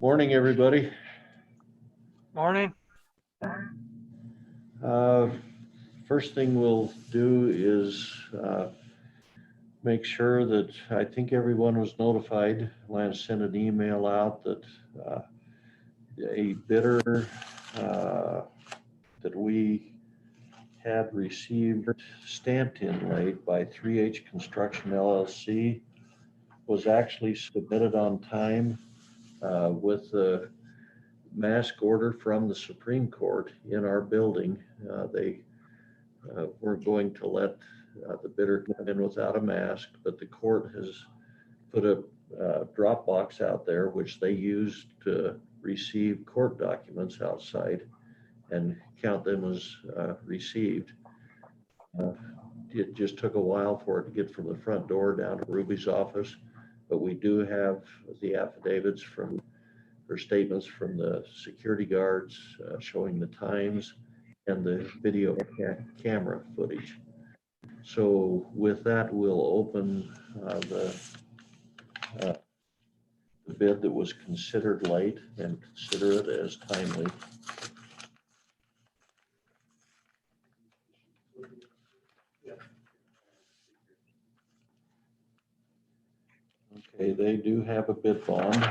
Morning, everybody. Morning. First thing we'll do is make sure that I think everyone was notified. Lance sent an email out that a bidder that we had received stamped in late by 3H Construction LLC was actually submitted on time with the mask order from the Supreme Court in our building. They were going to let the bidder come in without a mask, but the court has put a drop box out there, which they use to receive court documents outside and count them as received. It just took a while for it to get from the front door down to Ruby's office, but we do have the affidavits from her statements from the security guards showing the times and the video camera footage. So with that, we'll open the bid that was considered late and consider it as timely. Okay, they do have a bid bond.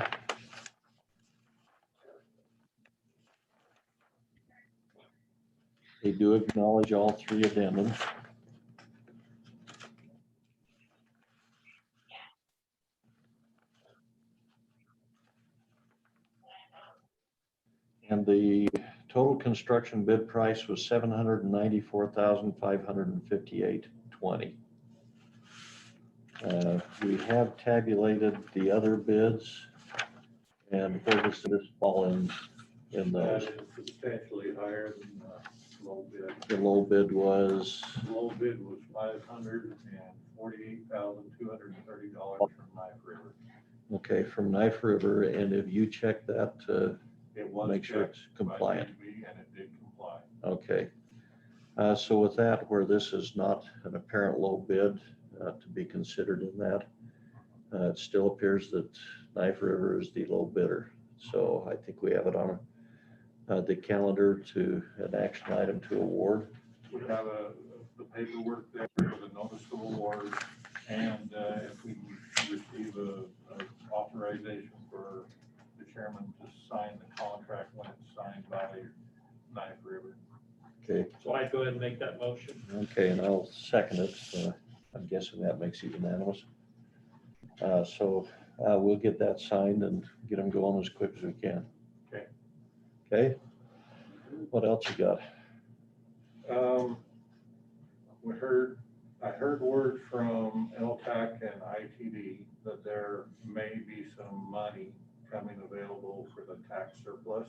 They do acknowledge all three addendums. And the total construction bid price was $794,558.20. We have tabulated the other bids, and where does this fall in those? That is substantially higher than the low bid. The low bid was, The low bid was $548,230 from Knife River. okay, from Knife River, and if you check that, It was make sure checked it's compliant. by DB, and it did comply. Okay. So with that, where this is not an apparent low bid to be considered in that, it still appears that Knife River is the low bidder. So I think we have it on the calendar to an action item to award. We have the paperwork there for the notice of award, and if we receive a authorization for the chairman to sign the contract when it's signed by Knife River. Okay. So I go ahead and make that motion. Okay, and I'll second it. I'm guessing that makes it unanimous. So we'll get that signed and get them going as quick as we can. Okay. Okay. What else you got? I heard word from LTAC and ITD that there may be some money coming available for the tax surplus.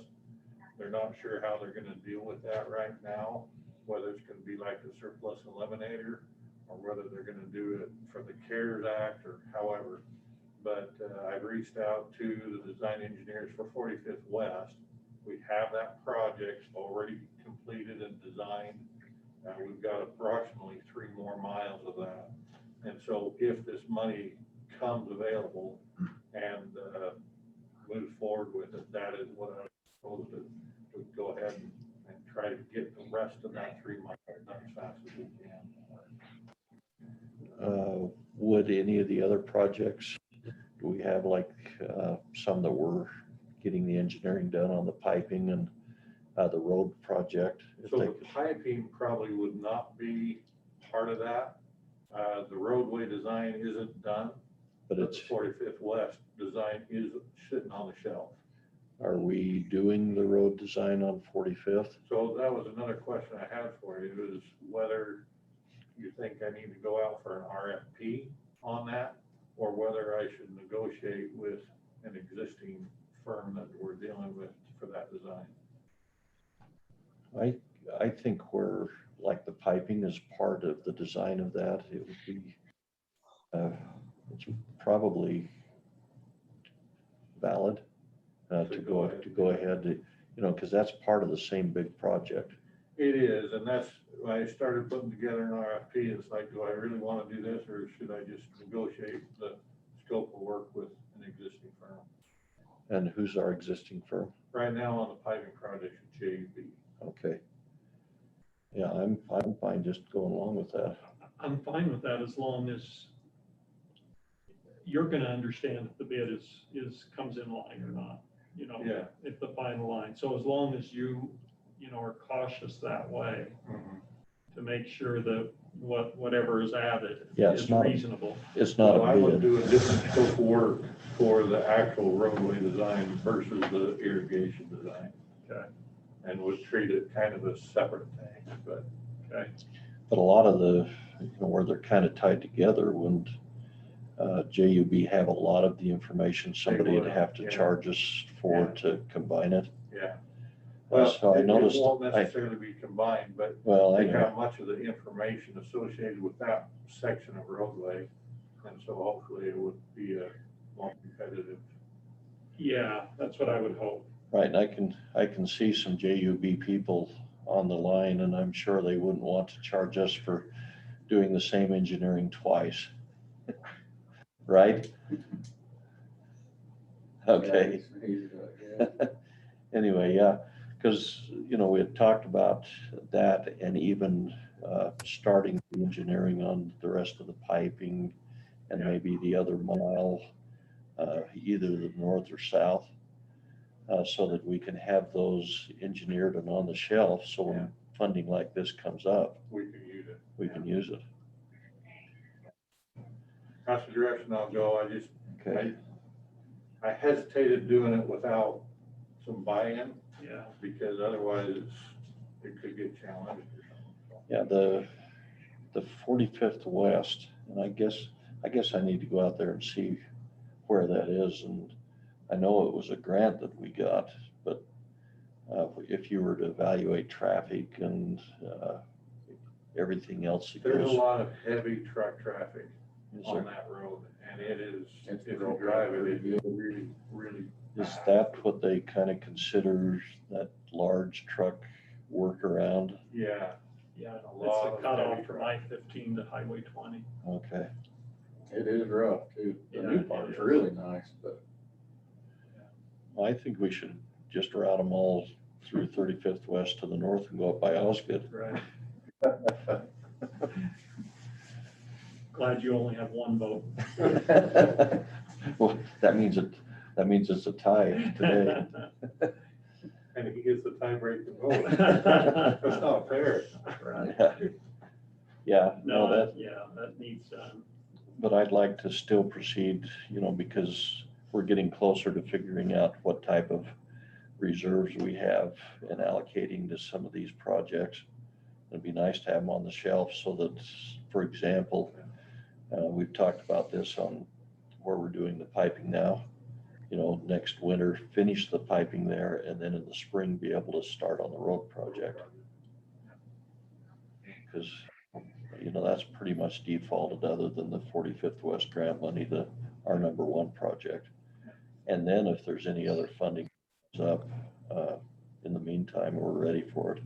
They're not sure how they're gonna deal with that right now, whether it's gonna be like the surplus eliminator or whether they're gonna do it for the CARES Act or however. But I've reached out to the design engineers for 45th West. We have that project already completed and designed. We've got approximately 3 more miles of that. And so if this money comes available and move forward with it, that is what I was supposed to go ahead and try to get the rest of that 3 miles done as fast as we can. Would any of the other projects, do we have like some that we're getting the engineering done on the piping and the road project? So the piping probably would not be part of that. The roadway design isn't done, But but it's, the 45th West design is sitting on the shelf. are we doing the road design on 45th? So that was another question I had for you, is whether you think I need to go out for an RFP on that, or whether I should negotiate with an existing firm that we're dealing with for that design. I think we're, like, the piping is part of the design of that. It would be, it's probably valid to go ahead, you know, because that's part of the same big project. It is, and that's, when I started putting together an RFP, it's like, do I really want to do this, or should I just negotiate the scope of work with an existing firm? And who's our existing firm? Right now on the piping project, JUB. Okay. Yeah, I'm fine just going along with that. I'm fine with that as long as you're gonna understand if the bid comes in line or not, you know, Yeah. if the final line. So as long as you know, are cautious that way to make sure that whatever is added Yeah, it's is not- reasonable. It's not Well, I a would bid. do a different scope of work for the actual roadway design versus the irrigation design. Okay. And would treat it kind of a separate thing, but. Okay. But a lot of the, where they're kind of tied together, wouldn't JUB have a lot of the information somebody would would, have to yeah. charge us for to combine it? Yeah. Well, So I it noticed, won't necessarily be combined, but well, I they know, have much of the information associated with that section of roadway. And so hopefully it would be a more competitive. Yeah, that's what I would hope. right, and I can see some JUB people on the line, and I'm sure they wouldn't want to charge us for doing the same engineering twice. Right? Okay. Anyway, yeah, because, we had talked about that and even starting the engineering on the rest of the piping and Yeah. maybe the other mile, either the north or south, so that we can have those engineered and on the shelf. So Yeah. when funding like this comes up, We can use it. we can use it. That's the direction I'll go. Okay. I hesitated doing it without some buy-in Yeah. because otherwise it could get challenged or something. Yeah, the 45th West, and I guess I need to go out there and see where that is. And I know it was a grant that we got, but if you were to evaluate traffic and everything else that There's a goes, lot of heavy truck traffic is on there, that road, and it is, It's if you broken drive pretty it, it's really, really. is that what they kind of consider that large truck workaround? Yeah, Yeah, A it's lot the of cutoff heavy from I-15 to Highway 20. Okay. It is rough too. The Yeah, new it part's is. really nice, but I think we should just route them all through 35th West to the north and go up by Osgood. Right. Glad you only have one vote. Well, that means it's a tie today. and he gets the tiebreaker vote. That's not fair. Right. Yeah, no, No, that, that needs done. but I'd like to still proceed, because we're getting closer to figuring out what type of reserves we have and allocating to some of these projects. It'd be nice to have them on the shelf so that, for example, we've talked about this on where we're doing the piping now. Next winter, finish the piping there, and then in the spring, be able to start on the road project. Because, that's pretty much defaulted other than the 45th West grant money, our number one project. And then if there's any other funding comes up, in the meantime, we're ready for it.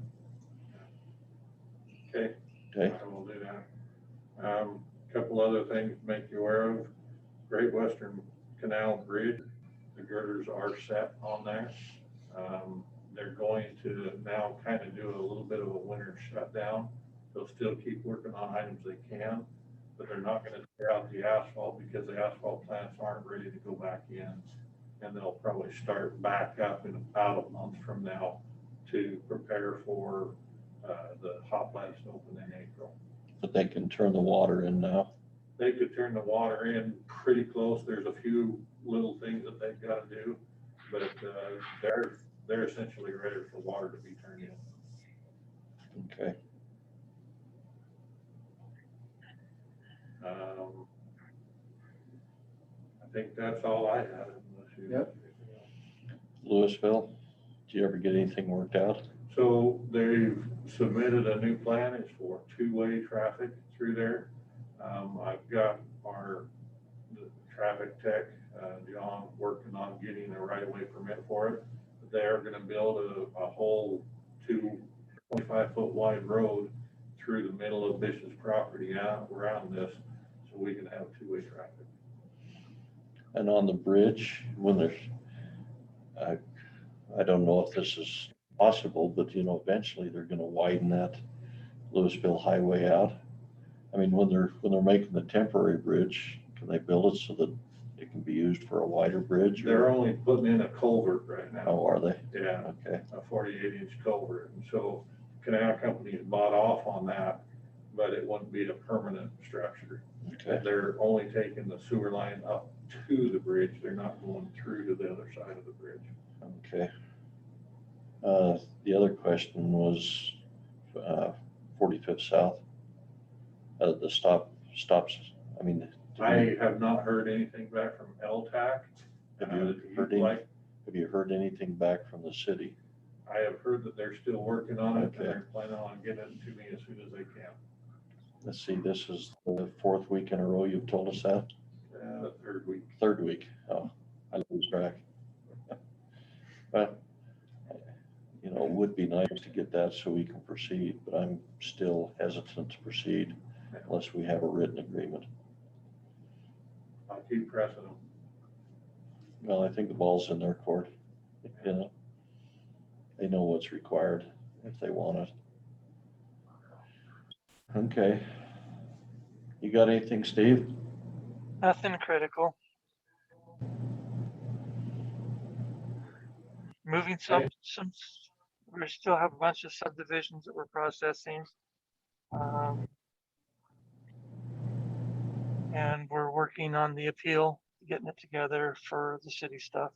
Okay. Okay? I will do that. Couple other things to make you aware of. Great Western Canal Bridge, the girders are set on there. They're going to now kind of do a little bit of a winter shutdown. They'll still keep working on items they can, but they're not going to tear out the asphalt because the asphalt plants aren't ready to go back in. And they'll probably start back up in about a month from now to prepare for the hot blast open in April. But they can turn the water in now. They could turn the water in pretty close. There's a few little things that they've got to do, but they're essentially ready for water to be turned in. Okay. I think that's all I had. Yep. Louisville, did you ever get anything worked out? So they've submitted a new plan. It's for two-way traffic through there. I've got the traffic tech, John, working on getting a right-of-way permit for it. They're gonna build a whole 25-foot wide road through the middle of Bishop's property out around this, so we can have two-way traffic. And on the bridge, when there's, I don't know if this is possible, but eventually they're gonna widen that Louisville Highway out. I mean, when they're making the temporary bridge, can they build it so that it can be used for a wider bridge? They're only putting in a culvert right now. Oh, are they? Yeah, Okay, a 48-inch culvert. And so canal companies bought off on that, but it wouldn't be a permanent structure. okay. They're only taking the sewer line up to the bridge. They're not going through to the other side of the bridge. Okay. The other question was 45th South. The stops, I mean. I have not heard anything back from LTAC. Have you heard anything back from the city? I have heard that they're still working on it, Okay. and they're planning on getting it to me as soon as they can. Let's see, this is the fourth week in a row you've told us that? Third week. Third week. Oh, I lose track. But, it would be nice to get that so we can proceed, but I'm still hesitant to proceed unless we have a written agreement. I'll keep pressing them. Well, I think the ball's in their court. They know what's required if they want it. Okay. You got anything, Steve? Nothing critical. Moving we still have a bunch of subdivisions that we're processing. And we're working on the appeal, getting it together for the city stuff.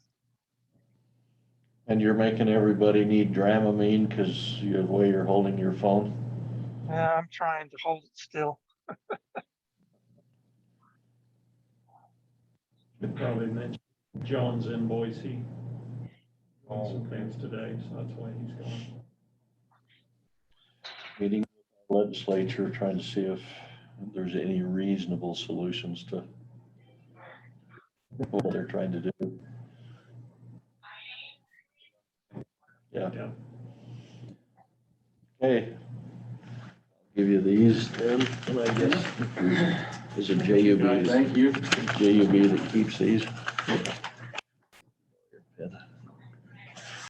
And you're making everybody need Dramamine because the way you're holding your phone? Yeah, I'm trying to hold it still. Probably mentioned John's in Boise. On some things today, so that's why he's gone. Meeting with the legislature, trying to see if there's any reasonable solutions to what they're trying to do. Yeah. Okay. I'll give you these then, and I guess is it JUB? Thank you. JUB that keeps these.